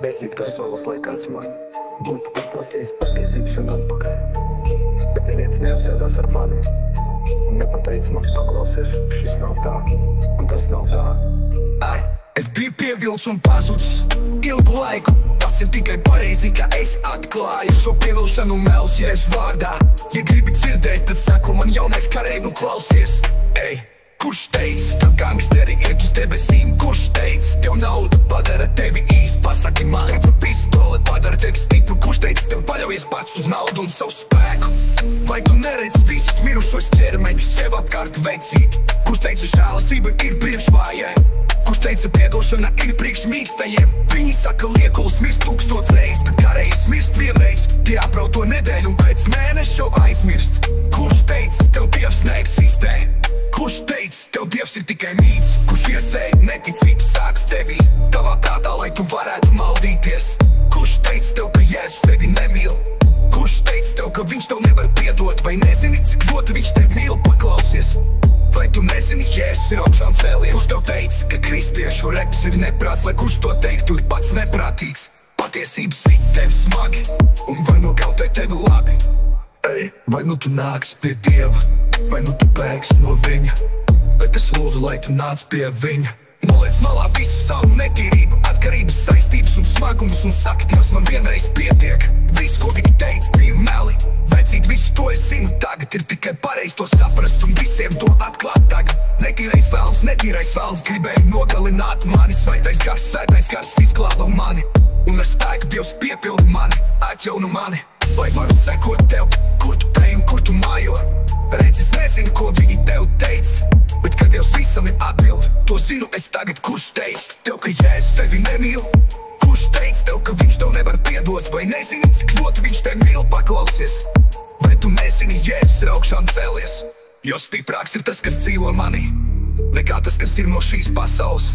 Bezīgi tās vēlos, lai kāds man būtu pastāstījis patiesību šodien atpakaļ. Bet neviens neapsēdās ar mani un nepateica man, paklausies, šis nav tā, un tas nav tā. Es biju pievilts un pazudis ilgu laiku. Tas ir tikai pareizi, ka es atklāju šo pievilšanu Mels Jēzus vārdā. Ja gribi dzirdēt, tad saku man jaunais kareivs un klausies. Kurš teica, ka gangsteri iet uz debesīm? Kurš teica, tev nauda padara tevi īsti? Pasaki man, ka pistole padara tevi stipru. Kurš teica, tev paļaujies pats uz naudu un savu spēku? Vai tu neredzi visus mirušos ķermeņus sev apkārt vecīt? Kurš teica, žēlastība ir priekš vājai? Kurš teica, piedošana ir priekš mīkstajiem? Viņi saka, liekuls mirst 1000 reizes, bet kareivs mirst vienreiz. Tie aprauj to nedēļu un pēc mēneša aizmirst. Kurš teica, tev Dievs neeksistē? Kurš teica, tev Dievs ir tikai mīts? Kurš iesēja neticību sāks tevī, tavā prātā, lai tu varētu maldīties? Kurš teica tev, ka Jēzus tevi nemīl? Kurš teica tev, ka viņš tev nevar piedot? Vai nezini, cik ļoti viņš tevi mīl? Paklausies! Vai tu nezini, Jēzus ir augšām cēlies? Kurš tev teica, ka kristiešu reps ir neprāts? Lai kurš to teiktu, ir pats neprātīgs? Patiesība sit tevi smagi un var nokautēt tevi labi. Vai nu tu nāksi pie Dieva, vai nu tu bēgsi no viņa, bet es lūdzu, lai tu nāc pie viņa. Noliec malā visu savu netīrību, atkarības, saistības un smagumus un saki, Dievs, man vienreiz pietiek. Viss, ko viņi teica, bija meli. Vecīt, visu to es zinu tagad, ir tikai pareizi to saprast un visiem to atklāt tagad. Netīrais vēlns gribēja nogalināt mani, svētais gars, sētais gars izglāba mani. Un ar spēku Dievs piepildi mani, atjauno mani. Vai varu sekot tev, kur tu pēj un kur tu mājo? Redz, es nezinu, ko viņi tev teica, bet kad Dievs visam ir atbild, to zinu es tagad. Kurš teica tev, ka Jēzus tevi nemīl? Kurš teica tev, ka viņš tev nevar piedot? Vai nezini, cik ļoti viņš tevi mīl? Paklausies! Vai tu nezini, Jēzus ir augšām cēlies? Jo stiprāks ir tas, kas dzīvo manī, nekā tas, kas ir no šīs pasaules.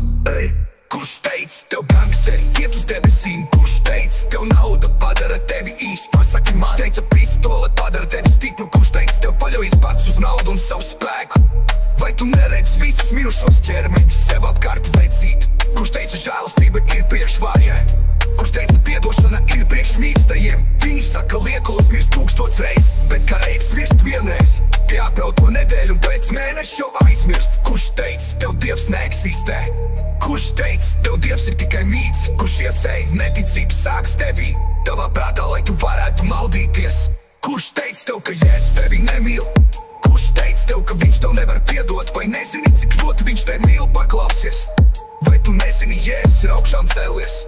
Kurš teica tev gangsteri iet uz debesīm? Kurš teica tev nauda padara tevi īsti? Pasaki man, kurš teica pistole padara tevi stipru? Kurš teica tev paļaujies pats uz naudu un savu spēku? Vai tu neredzi visus mirušos ķermeņus sev apkārt vecīt? Kurš teica žēlastība ir priekš vājai? Kurš teica piedošana ir priekš mīkstajiem? Viņi saka, liekuls mirst 1000 reizes, bet kareivs mirst vienreiz. Tie aprauj to nedēļu un pēc mēneša aizmirst. Kurš teica, tev Dievs neeksistē? Kurš teica, tev Dievs ir tikai mīts? Kurš iesēja neticību sāks tevī, tavā prātā, lai tu varētu maldīties? Kurš teica tev, ka Jēzus tevi nemīl? Kurš teica tev, ka viņš tev nevar piedot? Vai nezini, cik ļoti viņš tevi mīl? Paklausies! Vai tu nezini, Jēzus ir augšām cēlies?